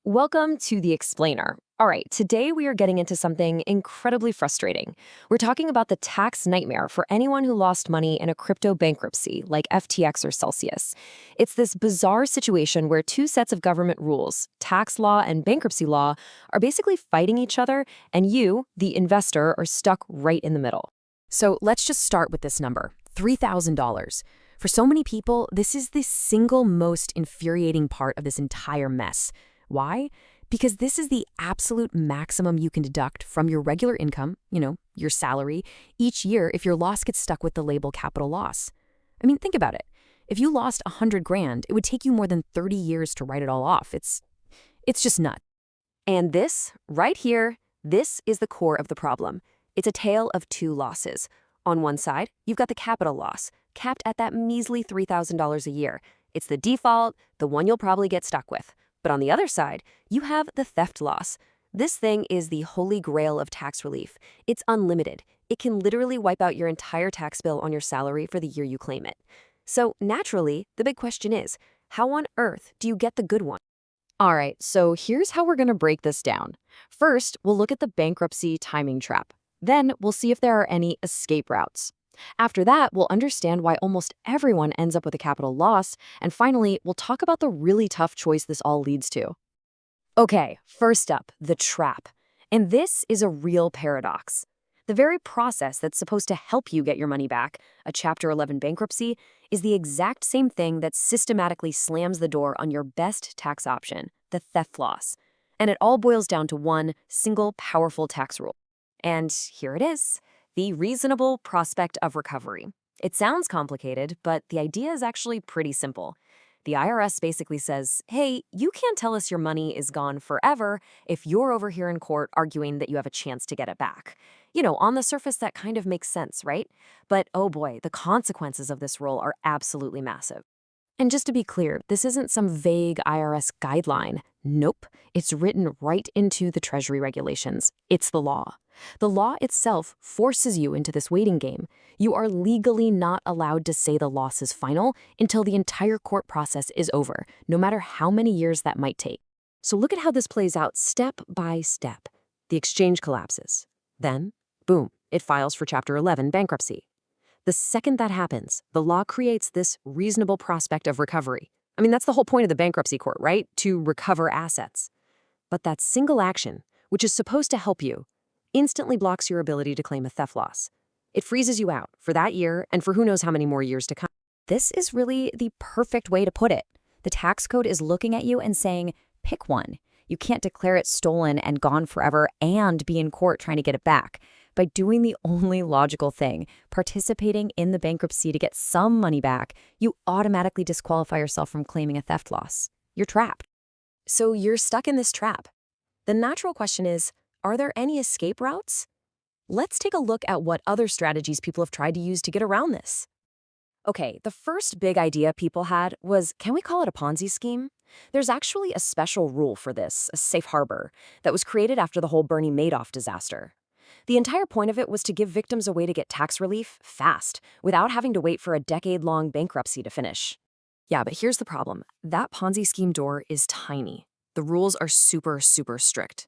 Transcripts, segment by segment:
Welcome to The Explainer. All right, today we are getting into something incredibly frustrating. We're talking about the tax nightmare for anyone who lost money in a crypto bankruptcy like FTX or Celsius. It's this bizarre situation where two sets of government rules, tax law and bankruptcy law, are basically fighting each other, and you, the investor, are stuck right in the middle. So let's just start with this number, $3,000. For so many people, this is the single most infuriating part of this entire mess. Why? Because this is the absolute maximum you can deduct from your regular income, your salary, each year if your loss gets stuck with the label capital loss. I mean, think about it. If you lost 100 grand, it would take you more than 30 years to write it all off. It's just nuts. And this, right here, this is the core of the problem. It's a tale of two losses. On one side, you've got the capital loss, capped at that measly $3,000 a year. It's the default, the one you'll probably get stuck with. But on the other side, you have the theft loss. This thing is the holy grail of tax relief. It's unlimited. It can literally wipe out your entire tax bill on your salary for the year you claim it. So naturally, the big question is, how on earth do you get the good one? All right, so here's how we're going to break this down. First, we'll look at the bankruptcy timing trap. Then we'll see if there are any escape routes. After that, we'll understand why almost everyone ends up with a capital loss. And finally, we'll talk about the really tough choice this all leads to. Okay, first up, the trap. And this is a real paradox. The very process that's supposed to help you get your money back, a Chapter 11 bankruptcy, is the exact same thing that systematically slams the door on your best tax option, the theft loss. And it all boils down to one single powerful tax rule. And here it is. The reasonable prospect of recovery. It sounds complicated, but the idea is actually pretty simple. The IRS basically says, hey, you can't tell us your money is gone forever if you're over here in court arguing that you have a chance to get it back. On the surface, that kind of makes sense, right? But oh boy, the consequences of this rule are absolutely massive. And just to be clear, this isn't some vague IRS guideline. Nope, it's written right into the Treasury Regulations. It's the law. The law itself forces you into this waiting game. You are legally not allowed to say the loss is final until the entire court process is over, no matter how many years that might take. So look at how this plays out step by step. The exchange collapses. Then, boom, it files for Chapter 11 bankruptcy. The second that happens, the law creates this reasonable prospect of recovery. I mean, that's the whole point of the bankruptcy court, right? To recover assets. But that single action, which is supposed to help you, instantly blocks your ability to claim a theft loss. It freezes you out for that year and for who knows how many more years to come. This is really the perfect way to put it. The tax code is looking at you and saying, pick one. You can't declare it stolen and gone forever and be in court trying to get it back. By doing the only logical thing, participating in the bankruptcy to get some money back, you automatically disqualify yourself from claiming a theft loss. You're trapped. So you're stuck in this trap. The natural question is, are there any escape routes? Let's take a look at what other strategies people have tried to use to get around this. Okay, the first big idea people had was, can we call it a Ponzi scheme? There's actually a special rule for this, a safe harbor, that was created after the whole Bernie Madoff disaster. The entire point of it was to give victims a way to get tax relief fast, without having to wait for a decade-long bankruptcy to finish. Yeah, but here's the problem. That Ponzi scheme door is tiny. The rules are super, super strict.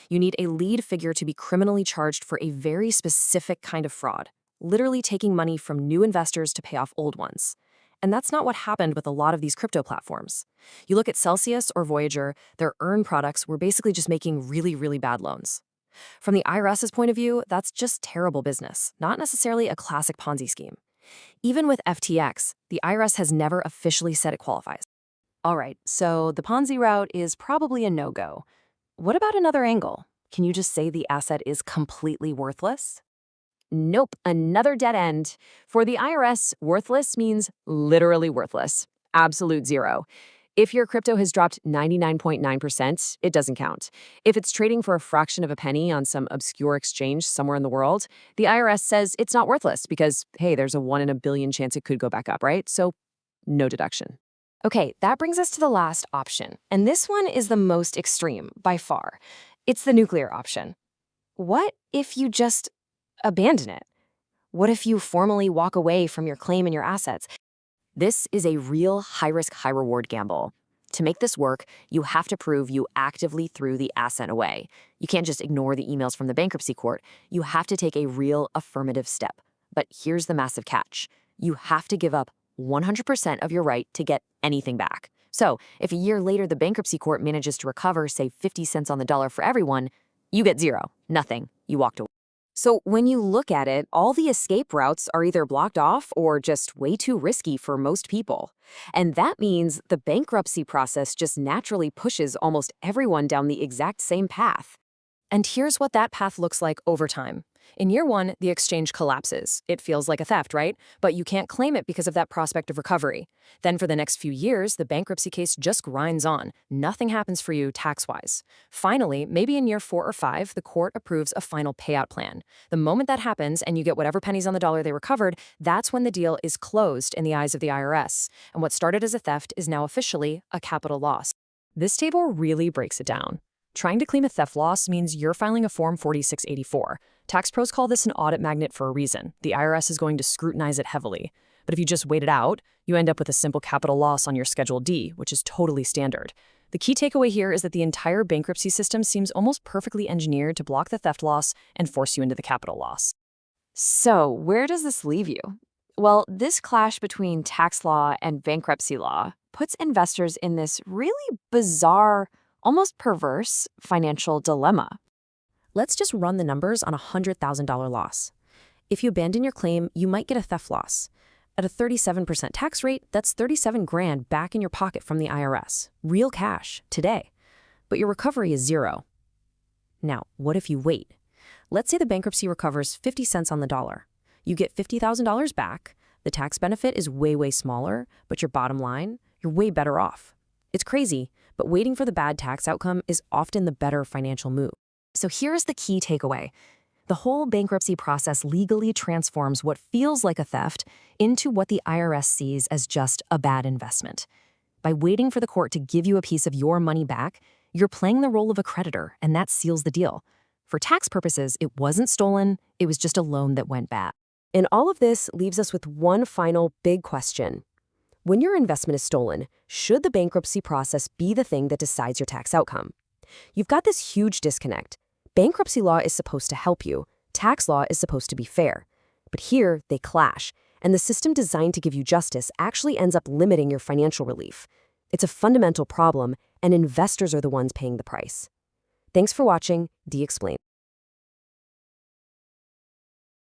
You need a lead figure to be criminally charged for a very specific kind of fraud, literally taking money from new investors to pay off old ones. And that's not what happened with a lot of these crypto platforms. You look at Celsius or Voyager, their earn products were basically just making really, really bad loans. From the IRS's point of view, that's just terrible business, not necessarily a classic Ponzi scheme. Even with FTX, the IRS has never officially said it qualifies. All right, so the Ponzi route is probably a no-go. What about another angle? Can you just say the asset is completely worthless? Nope, another dead end. For the IRS, worthless means literally worthless. Absolute zero. If your crypto has dropped 99.9%, it doesn't count. If it's trading for a fraction of a penny on some obscure exchange somewhere in the world, the IRS says it's not worthless because, hey, there's a 1 in a billion chance it could go back up, right? So no deduction. Okay, that brings us to the last option. And this one is the most extreme by far. It's the nuclear option. What if you just abandon it? What if you formally walk away from your claim and your assets? This is a real high-risk, high-reward gamble. To make this work, you have to prove you actively threw the asset away. You can't just ignore the emails from the bankruptcy court. You have to take a real affirmative step. But here's the massive catch. You have to give up 100% of your right to get anything back. So, if a year later the bankruptcy court manages to recover, say, 50 cents on the dollar for everyone, you get zero, nothing. You walked away. So when you look at it, all the escape routes are either blocked off or just way too risky for most people. And that means the bankruptcy process just naturally pushes almost everyone down the exact same path. And here's what that path looks like over time. In year one, the exchange collapses. It feels like a theft, right? But you can't claim it because of that prospect of recovery. Then for the next few years, the bankruptcy case just grinds on. Nothing happens for you tax-wise. Finally, maybe in year 4 or 5, the court approves a final payout plan. The moment that happens and you get whatever pennies on the dollar they recovered, that's when the deal is closed in the eyes of the IRS. And what started as a theft is now officially a capital loss. This table really breaks it down. Trying to claim a theft loss means you're filing a Form 4684. Tax pros call this an audit magnet for a reason. The IRS is going to scrutinize it heavily. But if you just wait it out, you end up with a simple capital loss on your Schedule D, which is totally standard. The key takeaway here is that the entire bankruptcy system seems almost perfectly engineered to block the theft loss and force you into the capital loss. So where does this leave you? Well, this clash between tax law and bankruptcy law puts investors in this really bizarre, almost perverse financial dilemma. Let's just run the numbers on a $100,000 loss. If you abandon your claim, you might get a theft loss. At a 37% tax rate, that's 37 grand back in your pocket from the IRS. Real cash, today. But your recovery is zero. Now, what if you wait? Let's say the bankruptcy recovers 50 cents on the dollar. You get $50,000 back. The tax benefit is way, way smaller, but your bottom line, you're way better off. It's crazy, but waiting for the bad tax outcome is often the better financial move. So here's the key takeaway. The whole bankruptcy process legally transforms what feels like a theft into what the IRS sees as just a bad investment. By waiting for the court to give you a piece of your money back, you're playing the role of a creditor, and that seals the deal. For tax purposes, it wasn't stolen, it was just a loan that went bad. And all of this leaves us with one final big question. When your investment is stolen, should the bankruptcy process be the thing that decides your tax outcome? You've got this huge disconnect. Bankruptcy law is supposed to help you. Tax law is supposed to be fair. But here, they clash, and the system designed to give you justice actually ends up limiting your financial relief. It's a fundamental problem, and investors are the ones paying the price. Thanks for watching D-Explain.